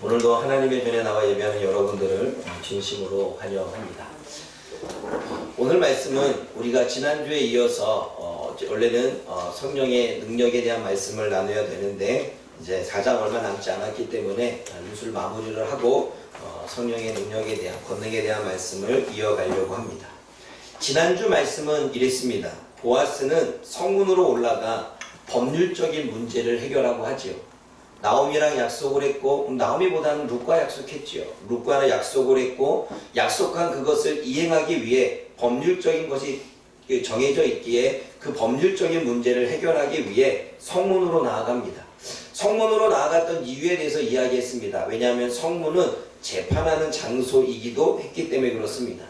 오늘도 하나님의 전에 나와 예배하는 여러분들을 진심으로 환영합니다. 오늘 말씀은 우리가 지난주에 이어서 원래는 성령의 능력에 대한 말씀을 나눠야 되는데 이제 4장 얼마 남지 않았기 때문에 이것을 마무리를 하고 성령의 능력에 대한 권능에 대한 말씀을 이어가려고 합니다. 지난주 말씀은 이랬습니다. 보아스는 성문으로 올라가 법률적인 문제를 해결하고 하지요. 나오미랑 약속을 했고, 나오미보다는 룻과 약속했지요. 룻과는 약속을 했고, 약속한 그것을 이행하기 위해 법률적인 것이 정해져 있기에 그 법률적인 문제를 해결하기 위해 성문으로 나아갑니다. 성문으로 나아갔던 이유에 대해서 이야기했습니다. 왜냐하면 성문은 재판하는 장소이기도 했기 때문에 그렇습니다.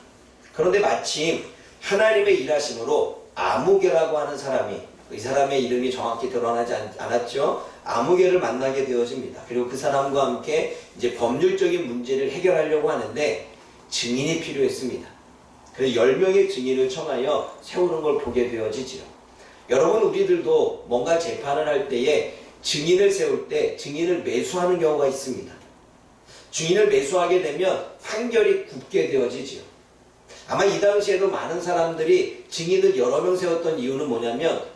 그런데 마침 하나님의 일하심으로 아무개라고 하는 사람이, 이 사람의 이름이 정확히 드러나지 않았죠. 아무개를 만나게 되어집니다. 그리고 그 사람과 함께 이제 법률적인 문제를 해결하려고 하는데 증인이 필요했습니다. 그래서 10명의 증인을 청하여 세우는 걸 보게 되어지지요. 여러분, 우리들도 뭔가 재판을 할 때에 증인을 세울 때 증인을 매수하는 경우가 있습니다. 증인을 매수하게 되면 판결이 굽게 되어지지요. 아마 이 당시에도 많은 사람들이 증인을 여러 명 세웠던 이유는 뭐냐면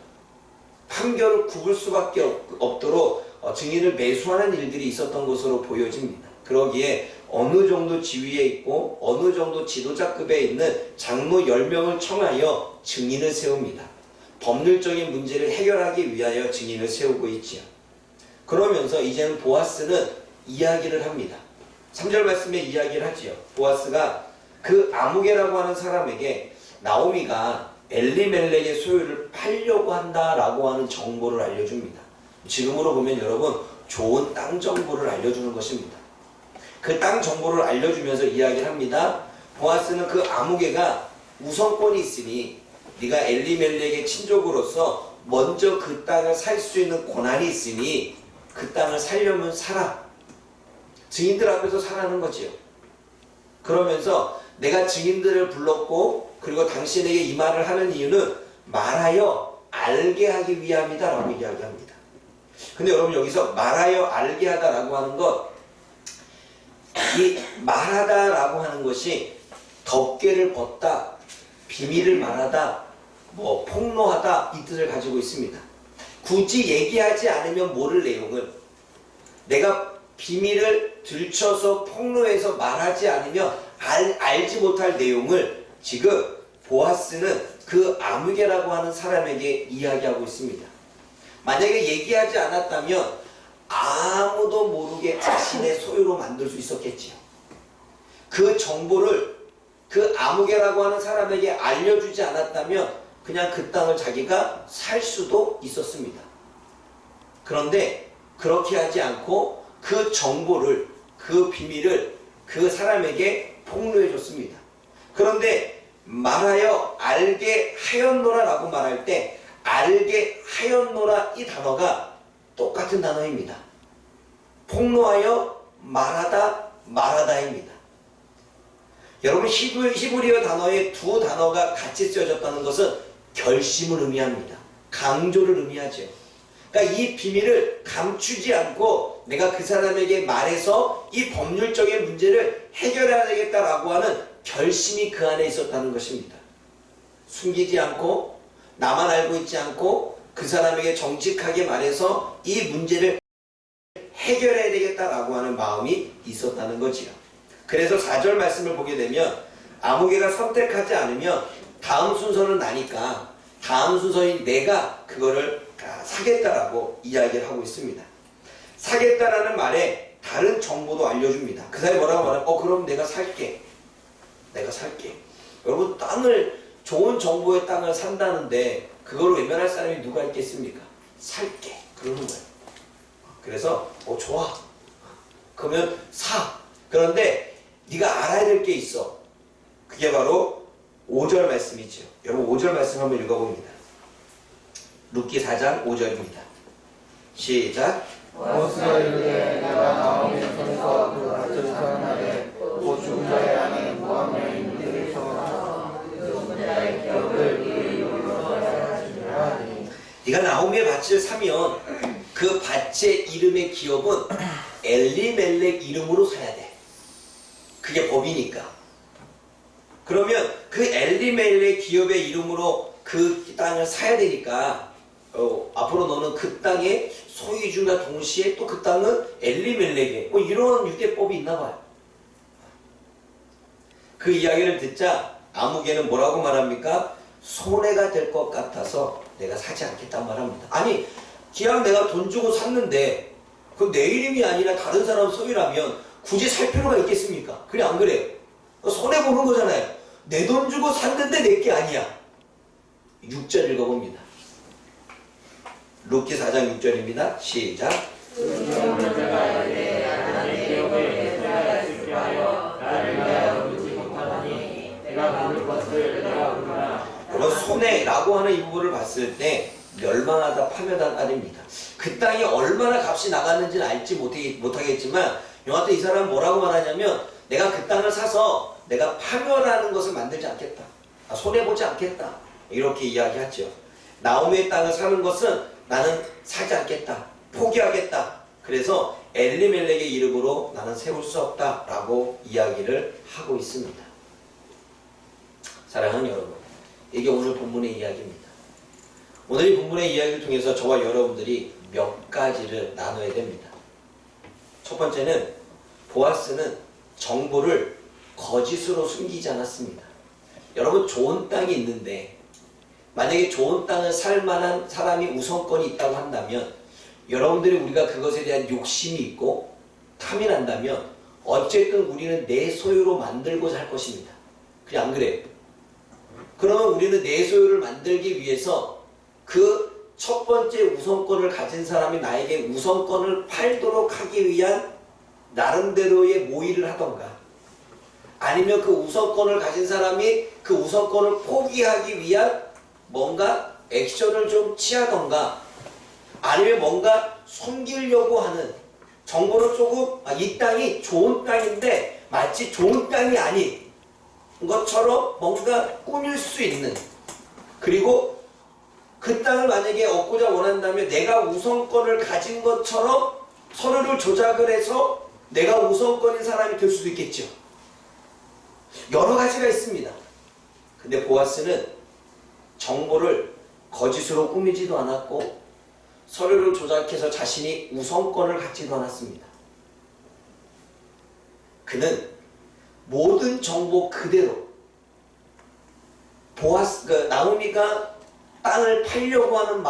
판결을 굽을 수밖에 없도록 증인을 매수하는 일들이 있었던 것으로 보여집니다. 그러기에 어느 정도 지위에 있고 어느 정도 지도자급에 있는 장로 10명을 청하여 증인을 세웁니다. 법률적인 문제를 해결하기 위하여 증인을 세우고 있지요. 그러면서 이제는 보아스는 이야기를 합니다. 3절 말씀에 이야기를 하지요. 보아스가 그 아무개라고 하는 사람에게 나오미가 엘리멜렉의 소유를 팔려고 한다라고 하는 정보를 알려줍니다. 지금으로 보면 여러분, 좋은 땅 정보를 알려주는 것입니다. 그 땅 정보를 알려주면서 이야기를 합니다. 보아스는 그 아무개가 우선권이 있으니 네가 엘리멜렉의 친족으로서 먼저 그 땅을 살 수 있는 권한이 있으니 그 땅을 살려면 사라. 증인들 앞에서 사라는 거지요. 그러면서 내가 증인들을 불렀고 그리고 당신에게 이 말을 하는 이유는 말하여 알게 하기 위함이다 라고 이야기합니다. 근데 여러분, 여기서 말하여 알게 하다라고 하는 것, 이 말하다라고 하는 것이 덮개를 벗다, 비밀을 말하다, 폭로하다 이 뜻을 가지고 있습니다. 굳이 얘기하지 않으면 모를 내용을 내가 비밀을 들춰서 폭로해서 말하지 않으면 알지 못할 내용을 지금 보아스는 그 아무개라고 하는 사람에게 이야기하고 있습니다. 만약에 얘기하지 않았다면 아무도 모르게 자신의 소유로 만들 수 있었겠지요. 그 정보를 그 아무개라고 하는 사람에게 알려주지 않았다면 그냥 그 땅을 자기가 살 수도 있었습니다. 그런데 그렇게 하지 않고 그 정보를, 그 비밀을 그 사람에게 폭로해 줬습니다. 그런데 말하여 알게 하였노라 라고 말할 때 알게 하였노라 이 단어가 똑같은 단어입니다. 폭로하여 말하다, 말하다입니다. 여러분, 히브리어 단어의 두 단어가 같이 쓰여졌다는 것은 결심을 의미합니다. 강조를 의미하죠. 그러니까 이 비밀을 감추지 않고 내가 그 사람에게 말해서 이 법률적인 문제를 해결해야 되겠다라고 하는 결심이 그 안에 있었다는 것입니다. 숨기지 않고 나만 알고 있지 않고 그 사람에게 정직하게 말해서 이 문제를 해결해야 되겠다라고 하는 마음이 있었다는 거지요. 그래서 4절 말씀을 보게 되면 아무개가 선택하지 않으면 다음 순서는 나니까 다음 순서인 내가 그거를 사겠다라고 이야기를 하고 있습니다. 사겠다라는 말에 다른 정보도 알려줍니다. 그 사람이 뭐라고 말하면 그럼 내가 살게. 내가 살게. 여러분, 좋은 정보의 땅을 산다는데 그걸 외면할 사람이 누가 있겠습니까? 살게. 그러는 거예요. 그래서 좋아. 그러면 사. 그런데 네가 알아야 될 게 있어. 그게 바로 5절 말씀이죠. 여러분, 5절 말씀 한번 읽어봅니다. 룻기 4장 5절입니다. 시작. 보아스가 이르되 내가 나오미 손에서 그 밭을 사는 날에 곧 죽은 자의 안에 무함의 인들이 서서 죽은 자의 기업을 그 이름으로 써야 하니 네가 나오미의 밭을 사면 그 밭의 이름의 기업은 엘리멜렉 이름으로 사야 돼. 그게 법이니까. 그러면 그 엘리멜렉 기업의 이름으로 그 땅을 사야 되니까 앞으로 너는 그 땅의 소유주가 동시에 또 그 땅은 엘리멜렉의 이런 유대법이 있나 봐요. 그 이야기를 듣자 아무개는 뭐라고 말합니까? 손해가 될 것 같아서 내가 사지 않겠다는 말합니다. 아니 기왕 내가 돈 주고 샀는데 그 내 이름이 아니라 다른 사람 소유라면 굳이 살 필요가 있겠습니까? 그래 안 그래? 손해보는 거잖아요. 내 돈 주고 샀는데 내 게 아니야. 6절 읽어봅니다. 룻기 4장 6절입니다. 시작. 그런 손해라고 하는 이 부분을 봤을 때 멸망하다 파멸한 딸입니다. 그 땅이 얼마나 값이 나갔는지는 알지 못하겠지만 여하튼 이 사람은 뭐라고 말하냐면 내가 그 땅을 사서 내가 파멸하는 것을 만들지 않겠다. 손해보지 않겠다. 이렇게 이야기하죠. 나오미의 땅을 사는 것은 나는 사지 않겠다. 포기하겠다. 그래서 엘리멜렉의 이름으로 나는 세울 수 없다 라고 이야기를 하고 있습니다. 사랑하는 여러분, 이게 오늘 본문의 이야기입니다. 오늘 이 본문의 이야기를 통해서 저와 여러분들이 몇 가지를 나눠야 됩니다. 첫 번째는 보아스는 정보를 거짓으로 숨기지 않았습니다. 여러분 좋은 땅이 있는데 만약에 좋은 땅을 살 만한 사람이 우선권이 있다고 한다면 여러분들이 우리가 그것에 대한 욕심이 있고 탐이 난다면 어쨌든 우리는 내 소유로 만들고자 할 것입니다. 그래 안 그래요? 그러면 우리는 내 소유를 만들기 위해서 그 첫 번째 우선권을 가진 사람이 나에게 우선권을 팔도록 하기 위한 나름대로의 모의를 하던가 아니면 그 우선권을 가진 사람이 그 우선권을 포기하기 위한 뭔가 액션을 좀 취하던가 아니면 뭔가 숨기려고 하는 정보를 조금 이 땅이 좋은 땅인데 마치 좋은 땅이 아닌 것처럼 뭔가 꾸밀 수 있는 그리고 그 땅을 만약에 얻고자 원한다면 내가 우선권을 가진 것처럼 서류를 조작을 해서 내가 우선권인 사람이 될 수도 있겠죠. 여러 가지가 있습니다. 근데 보아스는 정보를 거짓으로 꾸미지도 않았고 서류를 조작해서 자신이 우선권을 갖지도 않았습니다. 그는 모든 정보 그대로 나오미가 땅을 팔려고 하는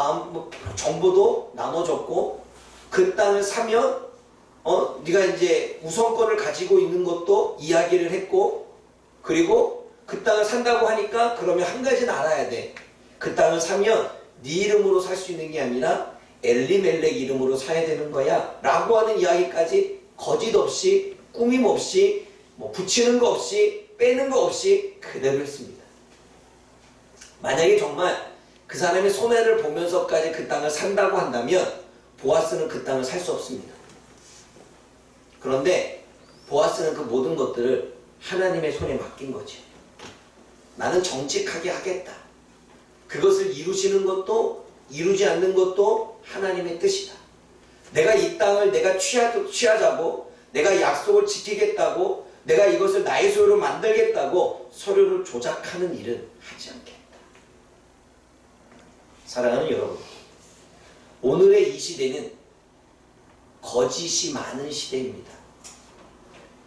정보도 나눠줬고 그 땅을 사면 네가 이제 우선권을 가지고 있는 것도 이야기를 했고 그리고 그 땅을 산다고 하니까 그러면 한 가지는 알아야 돼. 그 땅을 사면 네 이름으로 살 수 있는 게 아니라 엘리멜렉 이름으로 사야 되는 거야 라고 하는 이야기까지 거짓 없이 꾸밈 없이 붙이는 거 없이 빼는 거 없이 그대로 했습니다. 만약에 정말 그 사람의 손해를 보면서까지 그 땅을 산다고 한다면 보아스는 그 땅을 살 수 없습니다. 그런데 보아스는 그 모든 것들을 하나님의 손에 맡긴 거죠. 나는 정직하게 하겠다. 그것을 이루시는 것도 이루지 않는 것도 하나님의 뜻이다. 내가 이 땅을 내가 취하자고 내가 약속을 지키겠다고 내가 이것을 나의 소유로 만들겠다고 서류를 조작하는 일은 하지 않겠다. 사랑하는 여러분, 오늘의 이 시대는 거짓이 많은 시대입니다.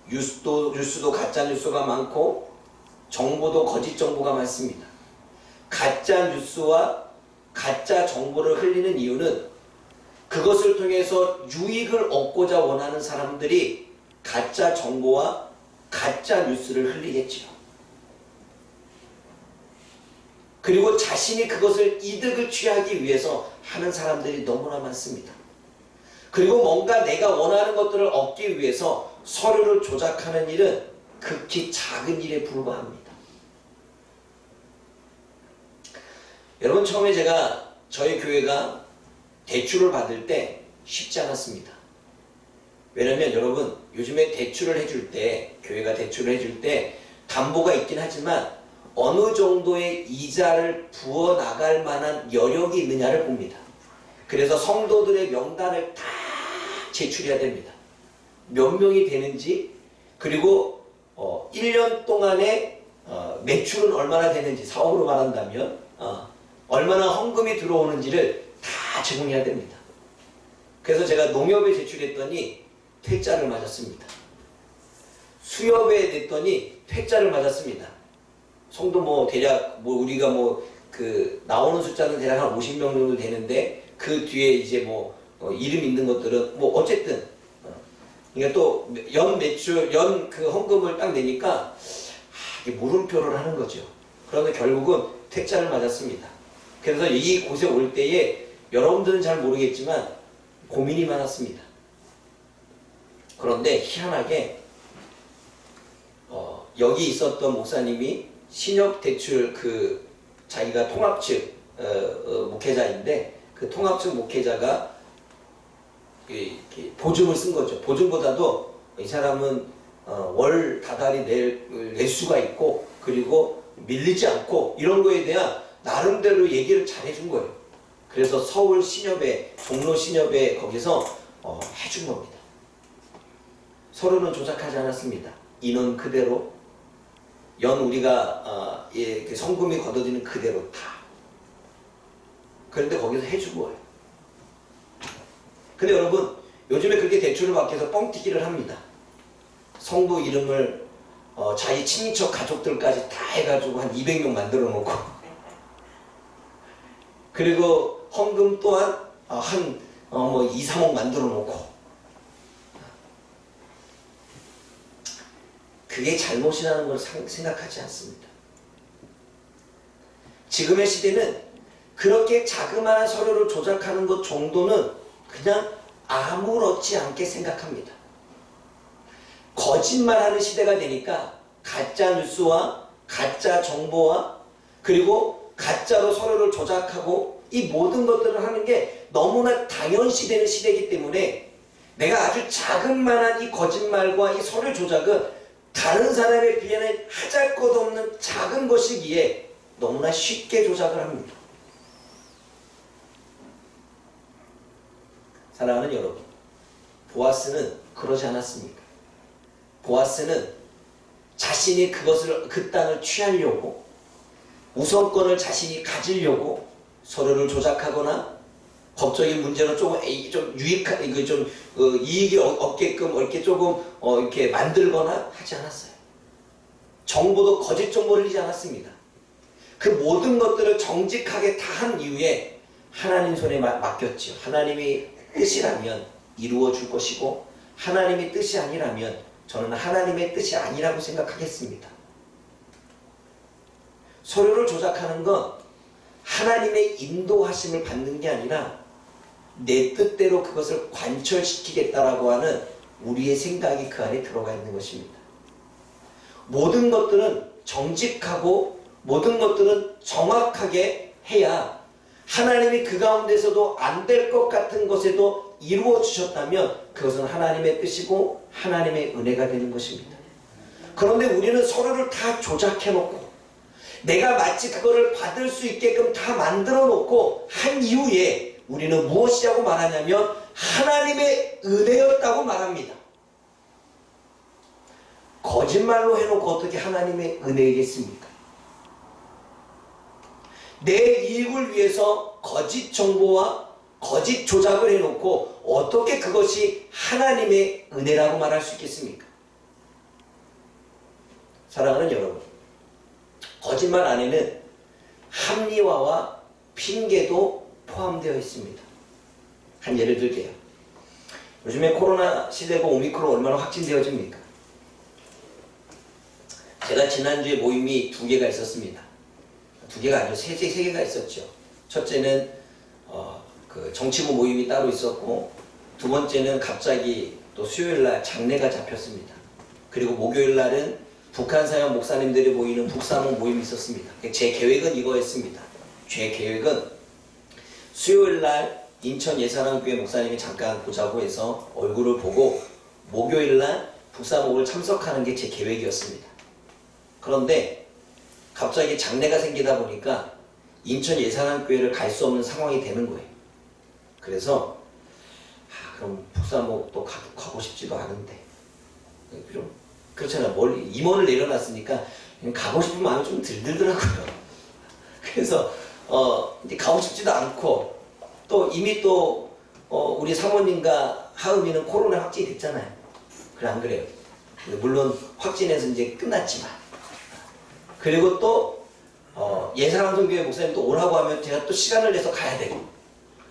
뉴스도 가짜 뉴스가 많고 정보도 거짓 정보가 많습니다. 가짜 뉴스와 가짜 정보를 흘리는 이유는 그것을 통해서 유익을 얻고자 원하는 사람들이 가짜 정보와 가짜 뉴스를 흘리겠지요. 그리고 자신이 그것을 이득을 취하기 위해서 하는 사람들이 너무나 많습니다. 그리고 뭔가 내가 원하는 것들을 얻기 위해서 서류를 조작하는 일은 극히 작은 일에 불과합니다. 여러분 처음에 제가 저희 교회가 대출을 받을 때 쉽지 않았습니다. 왜냐면 여러분 요즘에 대출을 해줄 때 교회가 대출을 해줄 때 담보가 있긴 하지만 어느 정도의 이자를 부어 나갈 만한 여력이 있느냐를 봅니다. 그래서 성도들의 명단을 다 제출해야 됩니다. 몇 명이 되는지, 그리고 1년 동안의 매출은 얼마나 되는지, 사업으로 말한다면 얼마나 헌금이 들어오는지를 다 제공해야 됩니다. 그래서 제가 농협에 제출했더니 퇴짜를 맞았습니다. 수협에 냈더니 퇴짜를 맞았습니다. 성도 대략 우리가 나오는 숫자는 대략 한 50명 정도 되는데, 그 뒤에 이제 이름 있는 것들은 어쨌든 그러니까 또 연 매출 그 헌금을 딱 내니까 이게 물음표를 하는 거죠. 그러면 결국은 퇴짜를 맞았습니다. 그래서 이 곳에 올 때에 여러분들은 잘 모르겠지만 고민이 많았습니다. 그런데 희한하게 여기 있었던 목사님이 신협대출 자기가 통합측 목회자인데, 그 통합측 목회자가 보증을 쓴 거죠. 보증보다도 이 사람은 월 다달이 낼 수가 있고, 그리고 밀리지 않고, 이런 거에 대한 나름대로 얘기를 잘 해준 거예요. 그래서 서울 신협에, 종로 신협에 거기서 해준 겁니다. 서로는 조작하지 않았습니다. 인원 그대로, 우리가 성금이 걷어지는 그대로 다. 그런데 거기서 해준 거예요. 근데 여러분, 요즘에 그렇게 대출을 받기 위해서 뻥튀기를 합니다. 성도 이름을 자기 친인척 가족들까지 다 해가지고 한 200명 만들어 놓고, 그리고 헌금 또한 한 2, 3억 만들어 놓고. 그게 잘못이라는 걸 생각하지 않습니다. 지금의 시대는 그렇게 자그마한 서류를 조작하는 것 정도는 그냥 아무렇지 않게 생각합니다. 거짓말하는 시대가 되니까 가짜 뉴스와 가짜 정보와 그리고 가짜로 서류를 조작하고, 이 모든 것들을 하는 게 너무나 당연시되는 시대이기 때문에, 내가 아주 자그마한 이 거짓말과 이 서류 조작은 다른 사람에 비하면 하잘것없는 작은 것이기에 너무나 쉽게 조작을 합니다. 사랑하는 여러분, 보아스는 그러지 않았습니까? 보아스는 자신이 그 땅을 취하려고, 우선권을 자신이 가지려고 서류를 조작하거나, 법적인 문제로 좀 유익한, 이익이 얻게끔 이렇게 조금 이렇게 만들거나 하지 않았어요. 정보도 거짓 정보를 흘리지 않았습니다. 그 모든 것들을 정직하게 다 한 이후에 하나님 손에 맡겼죠. 하나님이 뜻이라면 이루어 줄 것이고, 하나님의 뜻이 아니라면 저는 하나님의 뜻이 아니라고 생각하겠습니다. 서류를 조작하는 건 하나님의 인도하심을 받는 게 아니라 내 뜻대로 그것을 관철시키겠다라고 하는 우리의 생각이 그 안에 들어가 있는 것입니다. 모든 것들은 정직하고 모든 것들은 정확하게 해야 하나님이 그 가운데서도 안 될 것 같은 것에도 이루어 주셨다면 그것은 하나님의 뜻이고 하나님의 은혜가 되는 것입니다. 그런데 우리는 서류를 다 조작해 놓고 내가 마치 그거를 받을 수 있게끔 다 만들어 놓고 한 이후에 우리는 무엇이라고 말하냐면 하나님의 은혜였다고 말합니다. 거짓말로 해놓고 어떻게 하나님의 은혜이겠습니까? 내 이익을 위해서 거짓 정보와 거짓 조작을 해놓고 어떻게 그것이 하나님의 은혜라고 말할 수 있겠습니까? 사랑하는 여러분, 거짓말 안에는 합리화와 핑계도 포함되어 있습니다. 한 예를 들게요. 요즘에 코로나 시대고 오미크론 얼마나 확진되어집니까? 제가 지난주에 모임이 2개가 있었습니다. 2개가 아니고 3개가 있었죠. 첫째는 그 정치부 모임이 따로 있었고, 두 번째는 갑자기 또 수요일날 장례가 잡혔습니다. 그리고 목요일날은 북한 사역 목사님들이 모이는 북사목 모임이 있었습니다. 제 계획은 이거였습니다. 제 계획은 수요일날 인천 예산항교회 목사님이 잠깐 보자고 해서 얼굴을 보고 목요일날 북사목을 참석하는 게 제 계획이었습니다. 그런데 갑자기 장례가 생기다 보니까 인천 예산항교회를 갈 수 없는 상황이 되는 거예요. 그래서 그럼 북사목 또 가고 싶지도 않은데 좀 그렇잖아요. 멀리 임원을 내려놨으니까 그냥 가고 싶은 마음이 좀 들더라고요. 그래서 이제 가고 싶지도 않고 또 이미 또 우리 사모님과 하은이는 코로나 확진이 됐잖아요. 그래 안 그래요? 물론 확진해서 이제 끝났지만 그리고 또 예산한 성교회 목사님 또 오라고 하면 제가 또 시간을 내서 가야 되고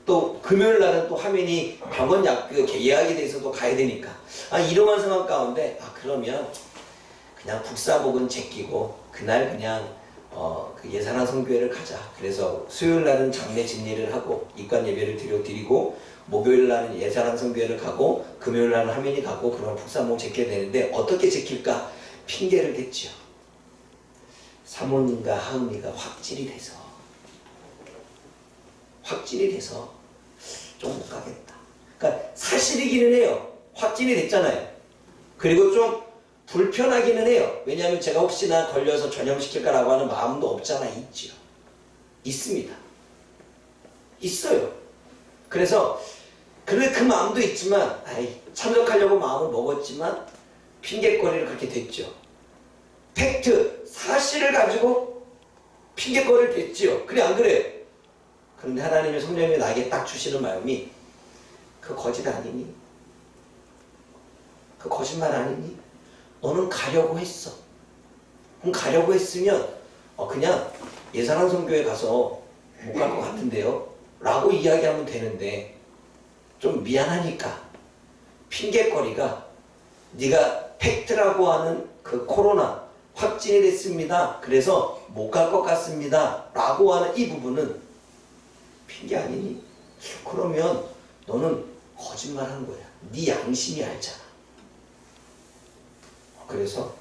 또 금요일 날은 또 화면이 병원 예약이 돼 있어도 가야 되니까 이러한 상황 가운데 그러면 그냥 북사목은 제끼고 그날 그냥 그 예산한 성교회를 가자. 그래서 수요일 날은 장례 진리를 하고 입관 예배를 드리고 목요일 날은 예산한 성교회를 가고 금요일 날은 화면이 가고 그러면 북사목 제껴야 되는데 어떻게 제낄까? 핑계를 댔죠. 사모님과 하은이가 확진이 돼서 좀 못 가겠다. 그러니까 사실이기는 해요. 확진이 됐잖아요. 그리고 좀 불편하기는 해요. 왜냐하면 제가 혹시나 걸려서 전염시킬까라고 하는 마음도 없잖아. 있지요. 있습니다. 있어요. 그래서 그 마음도 있지만 참석하려고 마음을 먹었지만 핑계거리를 그렇게 댔죠. 팩트, 사실을 가지고 핑계거리를 댔지요. 그래 안 그래요? 그런데 하나님의 성령이 나에게 딱 주시는 마음이 그 거짓 아니니? 그 거짓말 아니니? 너는 가려고 했어. 그럼 가려고 했으면 그냥 예산한 성교회 가서 못 갈 것 같은데요? 라고 이야기하면 되는데 좀 미안하니까 핑계거리가 네가 팩트라고 하는 그 코로나 확진이 됐습니다. 그래서 못 갈 것 같습니다. 라고 하는 이 부분은 핑계 아니니? 그러면 너는 거짓말한 거야. 네 양심이 알잖아. 그래서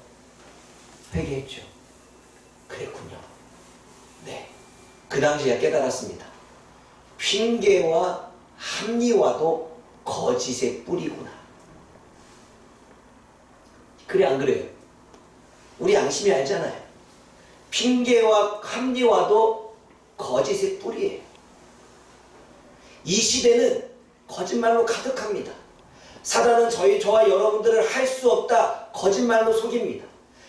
회개했죠. 그랬군요. 네. 그 당시에 깨달았습니다. 핑계와 합리화도 거짓의 뿌리구나. 그래 안 그래요? 우리 양심이 알잖아요. 핑계와 합리화도 거짓의 뿌리예요. 이 시대는 거짓말로 가득합니다. 사단은 저와 여러분들을 할 수 없다 거짓말로 속입니다.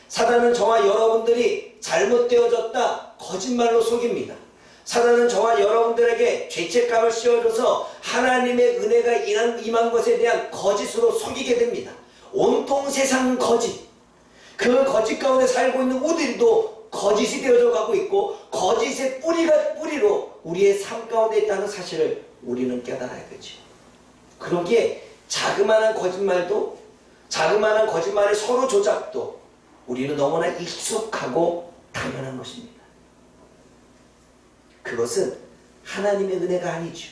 사단은 저와 여러분들이 잘못되어졌다 거짓말로 속입니다. 사단은 저와 여러분들에게 죄책감을 씌워줘서 하나님의 은혜가 임한 것에 대한 거짓으로 속이게 됩니다. 온통 세상 거짓. 그 거짓 가운데 살고 있는 우리들도 거짓이 되어져 가고 있고 거짓의 뿌리로 우리의 삶 가운데 있다는 사실을 우리는 깨달아야 되죠. 그러기에 자그마한 거짓말의 서로 조작도 우리는 너무나 익숙하고 당연한 것입니다. 그것은 하나님의 은혜가 아니죠.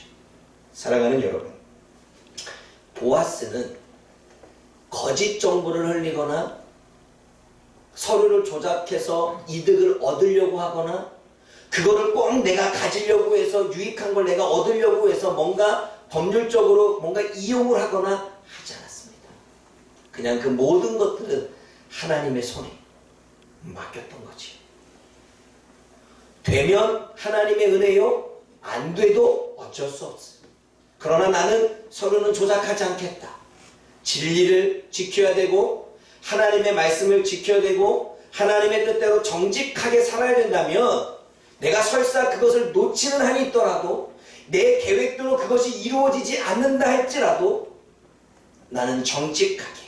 사랑하는 여러분, 보아스는 거짓 정보를 흘리거나 서류를 조작해서 이득을 얻으려고 하거나 그거를 꼭 내가 가지려고 해서 유익한 걸 내가 얻으려고 해서 뭔가 법률적으로 뭔가 이용을 하거나 하지 않았습니다. 그냥 그 모든 것들은 하나님의 손에 맡겼던 거지. 되면 하나님의 은혜요, 안 돼도 어쩔 수 없어. 그러나 나는 서류는 조작하지 않겠다. 진리를 지켜야 되고 하나님의 말씀을 지켜야 되고 하나님의 뜻대로 정직하게 살아야 된다면 내가 설사 그것을 놓치는 한이 있더라도 내 계획대로 그것이 이루어지지 않는다 할지라도 나는 정직하게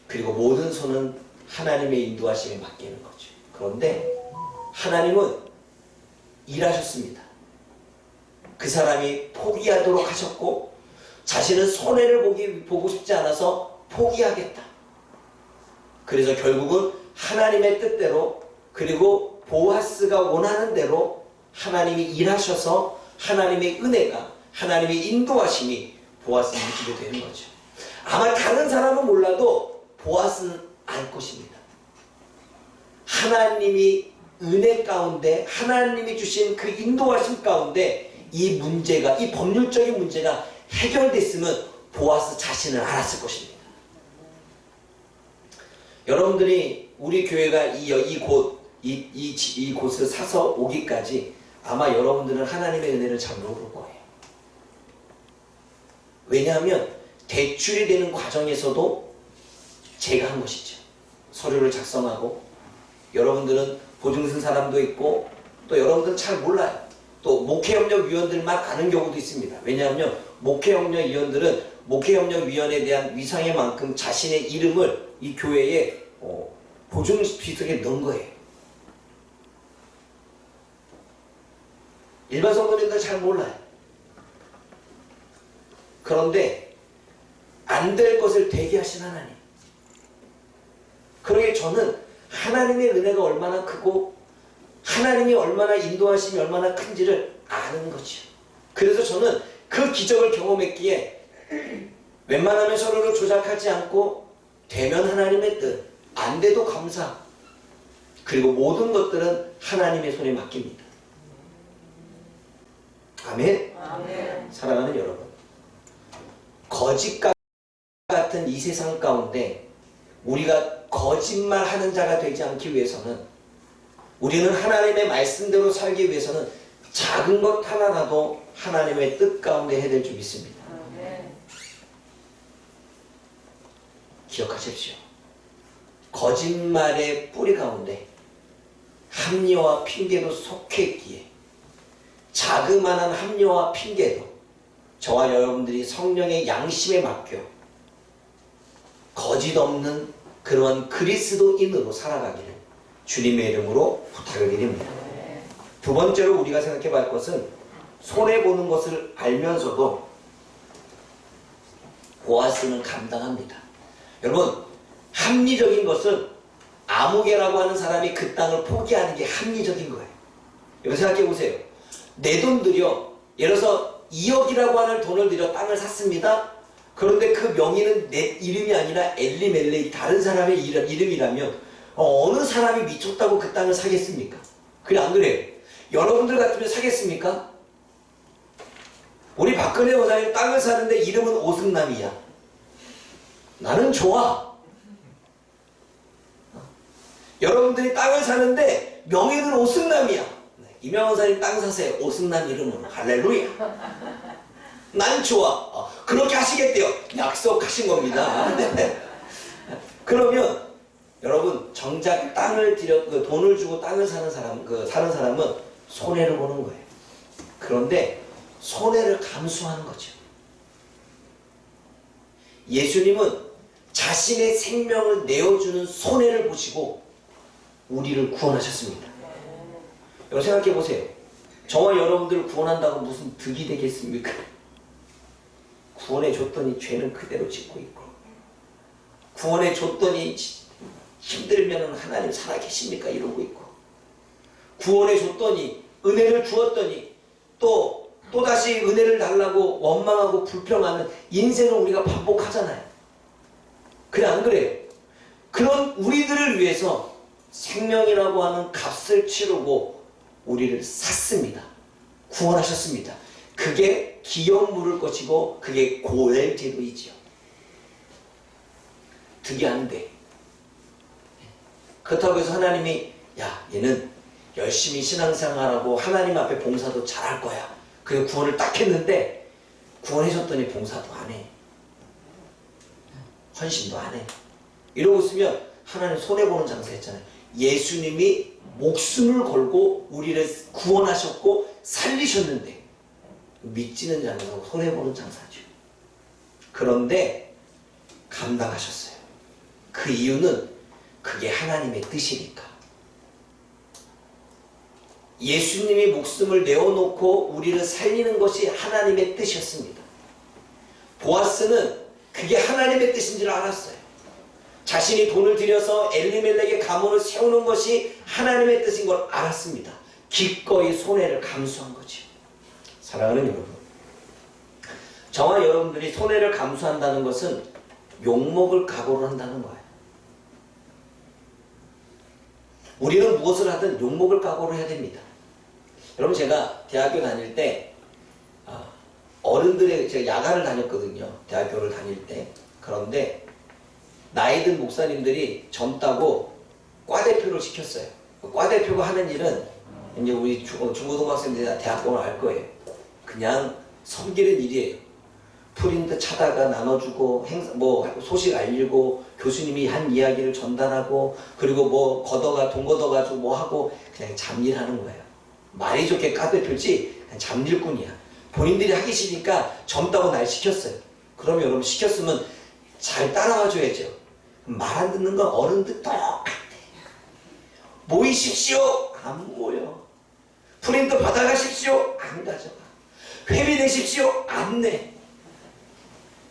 그리고 모든 손은 하나님의 인도하심에 맡기는 거죠. 그런데 하나님은 일하셨습니다. 그 사람이 포기하도록 하셨고 자신은 손해를 보고 싶지 않아서 포기하겠다. 그래서 결국은 하나님의 뜻대로 그리고 보아스가 원하는 대로 하나님이 일하셔서 하나님의 은혜가 하나님의 인도하심이 보아스를 이루게 되는 거죠. 아마 다른 사람은 몰라도 보아스는 알 것입니다. 하나님이 은혜 가운데 하나님이 주신 그 인도하심 가운데 이 문제가 이 법률적인 문제가 해결됐으면 보아스 자신을 알았을 것입니다. 여러분들이 우리 교회가 이곳을 사서 오기까지 아마 여러분들은 하나님의 은혜를 잘 모를 거예요. 왜냐하면 대출이 되는 과정에서도 제가 한 것이죠. 서류를 작성하고, 여러분들은 보증 쓴 사람도 있고, 또 여러분들은 잘 몰라요. 또 목회협력위원들만 아는 경우도 있습니다. 왜냐하면 목회협력위원들은 목회협력위원에 대한 위상의 만큼 자신의 이름을 이 교회에 보증비속에 넣은 거예요. 일반 성도님들은 잘 몰라요. 그런데 안 될 것을 되게 하신 하나님. 그러기에 저는 하나님의 은혜가 얼마나 크고 하나님이 얼마나 인도하심이 얼마나 큰지를 아는 거죠. 그래서 저는 그 기적을 경험했기에 웬만하면 서로를 조작하지 않고 되면 하나님의 뜻, 안 돼도 감사, 그리고 모든 것들은 하나님의 손에 맡깁니다. 아멘. 아멘. 사랑하는 여러분, 거짓과 같은 이 세상 가운데 우리가 거짓말하는 자가 되지 않기 위해서는, 우리는 하나님의 말씀대로 살기 위해서는 작은 것 하나라도 하나님의 뜻 가운데 해야 될 줄 믿습니다. 아멘. 기억하십시오. 거짓말의 뿌리 가운데 합리화와 핑계도 속해 있기에, 자그마한 합리화와 핑계도 저와 여러분들이 성령의 양심에 맡겨 거짓 없는 그러한 그리스도인으로 살아가기를 주님의 이름으로 부탁을 드립니다. 두 번째로 우리가 생각해 볼 것은, 손해보는 것을 알면서도 보아스는 감당합니다. 여러분, 합리적인 것은 아무개라고 하는 사람이 그 땅을 포기하는 게 합리적인 거예요. 여러분 생각해 보세요. 내 돈 들여, 예를 들어서 2억이라고 하는 돈을 들여 땅을 샀습니다. 그런데 그 명의는 내 이름이 아니라 엘리멜렉, 다른 사람의 이름이라면 어느 사람이 미쳤다고 그 땅을 사겠습니까? 그래 안 그래요? 여러분들 같으면 사겠습니까? 우리 박근혜 원장님 땅을 사는데 이름은 오승남이야. 나는 좋아. 여러분들이 땅을 사는데 명의는 오승남이야. 이명환 원장님 땅 사세요. 오승남 이름으로. 할렐루야. 난 좋아. 그렇게 하시겠대요. 약속하신 겁니다. 그러면 여러분, 정작 땅을 들여 돈을 주고 땅을 사는 사람은 손해를 보는 거예요. 그런데 손해를 감수하는 거죠. 예수님은 자신의 생명을 내어주는 손해를 보시고 우리를 구원하셨습니다. 여러분 생각해 보세요. 저와 여러분들을 구원한다고 무슨 득이 되겠습니까? 구원해 줬더니 죄는 그대로 짓고 있고, 구원해 줬더니 힘들면 하나님 살아계십니까? 이러고 있고, 구원해 줬더니 은혜를 주었더니 또다시 은혜를 달라고 원망하고 불평하는 인생을 우리가 반복하잖아요. 그래 안 그래요? 그런 우리들을 위해서 생명이라고 하는 값을 치르고 우리를 샀습니다. 구원하셨습니다. 그게 기업 물을 것이고 그게 고엘 제도이지요. 득이 안 돼. 그렇다고 해서 하나님이 야 얘는 열심히 신앙생활하고 하나님 앞에 봉사도 잘할 거야. 그래서 구원을 딱 했는데 구원해줬더니 봉사도 안 해. 헌신도 안 해. 이러고 있으면 하나님 손해보는 장사했잖아요. 예수님이 목숨을 걸고 우리를 구원하셨고 살리셨는데 믿지는 장사고 손해보는 장사죠. 그런데 감당하셨어요. 그 이유는 그게 하나님의 뜻이니까. 예수님이 목숨을 내어놓고 우리를 살리는 것이 하나님의 뜻이었습니다. 보아스는 그게 하나님의 뜻인 줄 알았어요. 자신이 돈을 들여서 엘리멜렉의 가문을 세우는 것이 하나님의 뜻인 걸 알았습니다. 기꺼이 손해를 감수한 거죠. 사랑하는 여러분, 저와 여러분들이 손해를 감수한다는 것은 욕먹을 각오를 한다는 거예요. 우리는 무엇을 하든 욕먹을 각오를 해야 됩니다. 여러분, 제가 대학교 다닐 때 제가 야간을 다녔거든요. 대학교를 다닐 때. 그런데 나이 든 목사님들이 젊다고 과대표를 시켰어요. 과대표가 하는 일은 이제 우리 중고등학생들이나 대학교는 알 거예요. 그냥 섬기는 일이에요. 프린트 차다가 나눠주고 뭐 소식 알리고 교수님이 한 이야기를 전달하고 그리고 뭐 돈 걷어가지고 뭐 하고 그냥 잡일하는 거예요. 말이 좋게 까대표지 그냥 잡일꾼이야. 본인들이 하기 싫으니까 젊다고 날 시켰어요. 그러면 여러분 시켰으면 잘 따라와 줘야죠. 말 안 듣는 건 어른들 똑같아. 모이십시오. 안 모여. 프린트 받아가십시오. 안 가져가. 회비 내십시오. 안 내.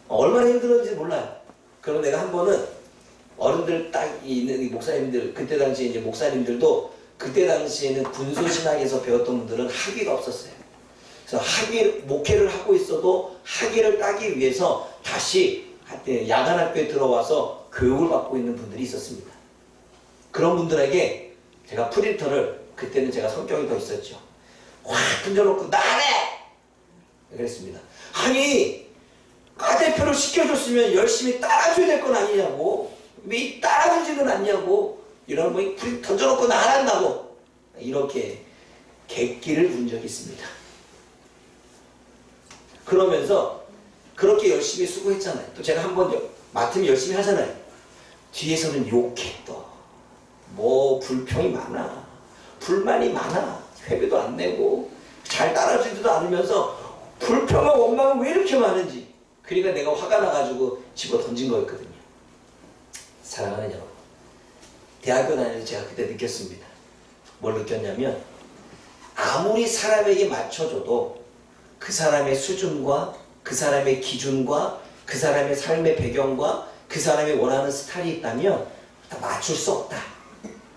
얼마나 힘들었는지 몰라요. 그럼 내가 한 번은 어른들 딱 있는 목사님들, 그때 당시에 이제 목사님들도 그때 당시에는 군소신학에서 배웠던 분들은 학위가 없었어요. 그래서 목회를 하고 있어도 학위를 따기 위해서 다시 야간학교에 들어와서 교육을 받고 있는 분들이 있었습니다. 그런 분들에게 제가 프린터를, 그때는 제가 성격이 더 있었죠. 확 던져놓고 나가래! 그랬습니다. 아니, 과대표를 시켜줬으면 열심히 따라줘야 될 건 아니냐고. 왜 따라주지는 않냐고. 이런 뭐 프린터 던져놓고 나간다고. 이렇게 객기를 본 적이 있습니다. 그러면서 그렇게 열심히 수고했잖아요. 또 제가 한번 맡으면 열심히 하잖아요. 뒤에서는 욕해 또. 뭐 불평이 많아. 불만이 많아. 회비도 안 내고 잘 따라주지도 않으면서 불평과 원망은 왜 이렇게 많은지. 그러니까 내가 화가 나가지고 집어 던진 거였거든요. 사랑하는 여러분, 대학교 다닐 때 제가 그때 느꼈습니다. 뭘 느꼈냐면 아무리 사람에게 맞춰줘도 그 사람의 수준과 그 사람의 기준과 그 사람의 삶의 배경과 그 사람이 원하는 스타일이 있다면 다 맞출 수 없다.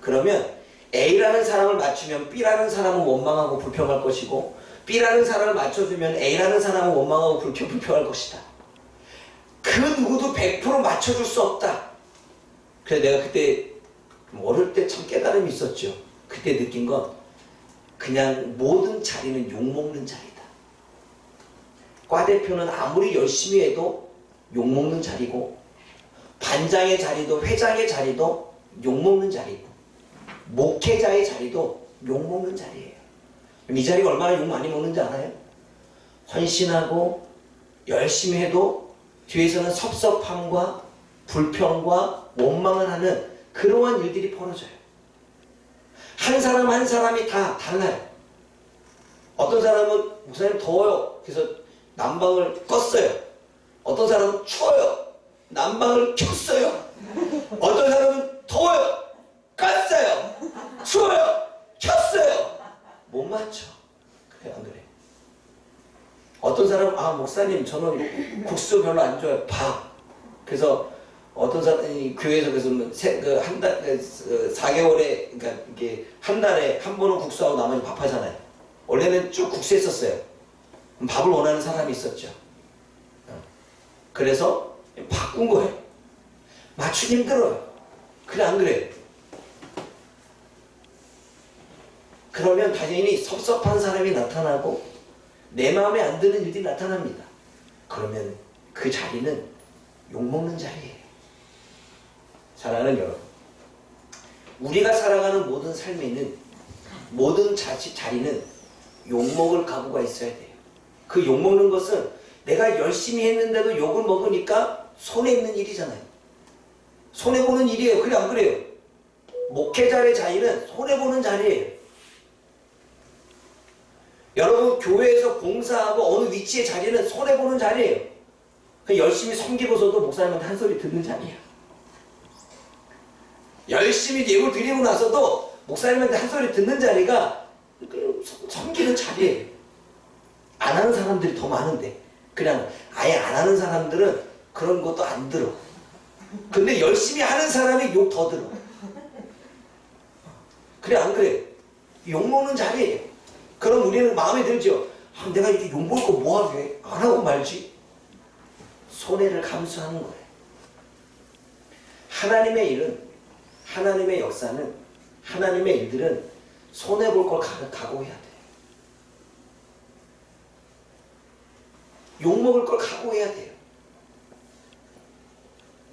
그러면 A라는 사람을 맞추면 B라는 사람은 원망하고 불평할 것이고 B라는 사람을 맞춰주면 A라는 사람은 원망하고 불평할 것이다. 그 누구도 100% 맞춰줄 수 없다. 그래서 내가 그때 어릴 때 참 깨달음이 있었죠. 그때 느낀 건 그냥 모든 자리는 욕먹는 자리다. 과대표는 아무리 열심히 해도 욕먹는 자리고 반장의 자리도 회장의 자리도 욕먹는 자리고 목회자의 자리도 욕먹는 자리예요. 이 자리가 얼마나 욕 많이 먹는지 알아요? 헌신하고 열심히 해도 뒤에서는 섭섭함과 불평과 원망을 하는 그러한 일들이 벌어져요. 한 사람 한 사람이 다 달라요. 어떤 사람은 목사님 더워요. 그래서 난방을 껐어요. 어떤 사람은 추워요. 난방을 켰어요. 어떤 사람은 더워요. 껐어요. 추워요. 켰어요. 못 맞춰. 그래 안 그래? 어떤 사람은 목사님 저는 국수 별로 안 좋아해요. 밥. 그래서 어떤 사람이 교회에서 그래서 한 달, 4개월에 그러니까 이게 한 달에 한 번은 국수하고 나머지 밥하잖아요. 원래는 쭉 국수 했었어요. 밥을 원하는 사람이 있었죠. 그래서 바꾼 거예요. 맞추기 힘들어요. 그래 안 그래요? 그러면 당연히 섭섭한 사람이 나타나고 내 마음에 안 드는 일들이 나타납니다. 그러면 그 자리는 욕먹는 자리예요. 사랑하는 여러분, 우리가 살아가는 모든 삶에는 모든 자리는 욕먹을 각오가 있어야 돼요. 그 욕먹는 것은 내가 열심히 했는데도 욕을 먹으니까 손해있는 일이잖아요. 손해보는 일이에요. 그래 안 그래요? 목회자의 자리는 손해보는 자리예요. 여러분 교회에서 봉사하고 어느 위치의 자리는 손해보는 자리예요. 열심히 섬기고서도 목사님한테 한 소리 듣는 자리야. 열심히 예고 드리고 나서도 목사님한테 한 소리 듣는 자리가 섬기는 자리예요. 안 하는 사람들이 더 많은데 그냥 아예 안 하는 사람들은 그런 것도 안 들어. 근데 열심히 하는 사람이 욕 더 들어. 그래 안 그래? 욕먹는 자리예요. 그럼 우리는 마음에 들죠. 내가 이렇게 욕먹을 거 뭐하게 안 하고 말지. 손해를 감수하는 거예요. 하나님의 일은, 하나님의 역사는, 하나님의 일들은 손해볼 걸 각오해야 돼요. 욕먹을 걸 각오해야 돼요.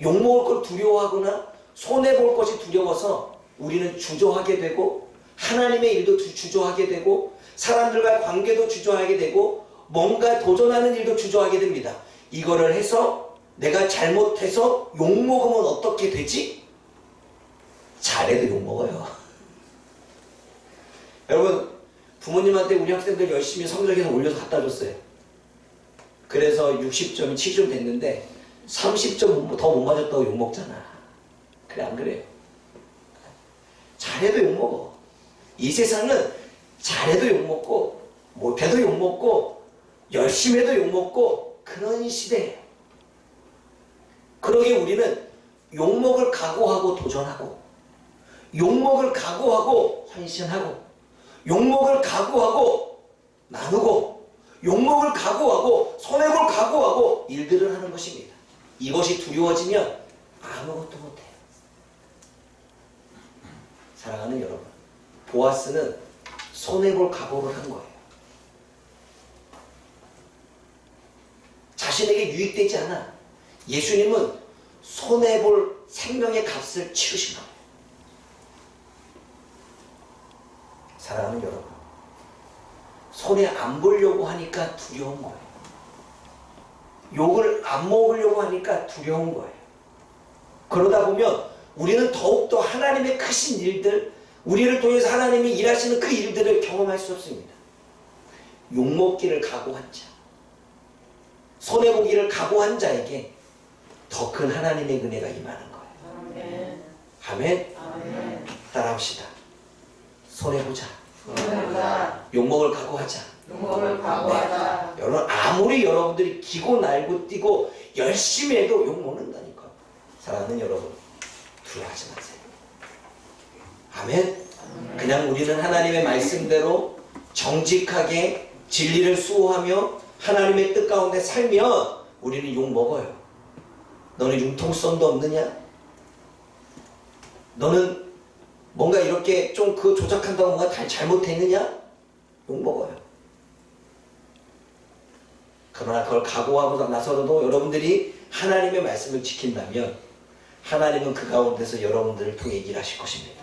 욕먹을 걸 두려워하거나 손해볼 것이 두려워서 우리는 주저하게 되고 하나님의 일도 주저하게 되고 사람들과 관계도 주저하게 되고 뭔가 도전하는 일도 주저하게 됩니다. 이거를 해서 내가 잘못해서 욕먹으면 어떻게 되지? 잘해도 욕먹어요. 여러분, 부모님한테 우리 학생들 열심히 성적에서 올려서 갖다 줬어요. 그래서 60점이 70점 됐는데 30점 더 못 맞았다고 욕먹잖아. 그래, 안 그래요? 잘해도 욕먹어. 이 세상은 잘해도 욕먹고 못해도 욕먹고 열심히 해도 욕먹고 그런 시대예요. 그러기에 우리는 욕먹을 각오하고 도전하고, 욕먹을 각오하고 헌신하고, 욕먹을 각오하고 나누고, 욕먹을 각오하고 손해볼 각오하고 일들을 하는 것입니다. 이것이 두려워지면 아무것도 못해요. 사랑하는 여러분, 보아스는 손해볼 각오를 한 거예요. 자신에게 유익되지 않아. 예수님은 손해볼 생명의 값을 치르신 거예요. 사랑하는 여러분, 손해 안 보려고 하니까 두려운 거예요. 욕을 안 먹으려고 하니까 두려운 거예요. 그러다 보면 우리는 더욱더 하나님의 크신 일들, 우리를 통해서 하나님이 일하시는 그 일들을 경험할 수 없습니다. 욕먹기를 각오한 자, 손해보기를 각오한 자에게 더 큰 하나님의 은혜가 임하는 거예요. 아멘. 아멘. 아멘. 따라합시다. 손해보자. 손해보자. 욕먹을 각오하자. 욕먹을 각오하자. 네. 여러분, 아무리 여러분들이 기고 날고 뛰고 열심히 해도 욕먹는다니까. 사랑하는 여러분, 두려워하지 마세요. 아멘. 그냥 우리는 하나님의 말씀대로 정직하게 진리를 수호하며 하나님의 뜻 가운데 살면 우리는 욕먹어요. 너는 융통성도 없느냐? 너는 뭔가 이렇게 좀 그 조작한다고 뭔가 다 잘못했느냐? 욕먹어요. 그러나 그걸 각오하고 나서도 여러분들이 하나님의 말씀을 지킨다면 하나님은 그 가운데서 여러분들을 통해 일하실 것입니다.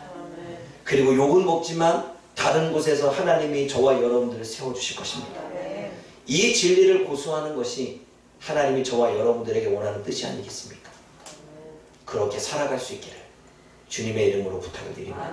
그리고 욕은 먹지만 다른 곳에서 하나님이 저와 여러분들을 세워주실 것입니다. 이 진리를 고수하는 것이 하나님이 저와 여러분들에게 원하는 뜻이 아니겠습니까? 그렇게 살아갈 수 있기를 주님의 이름으로 부탁을 드립니다.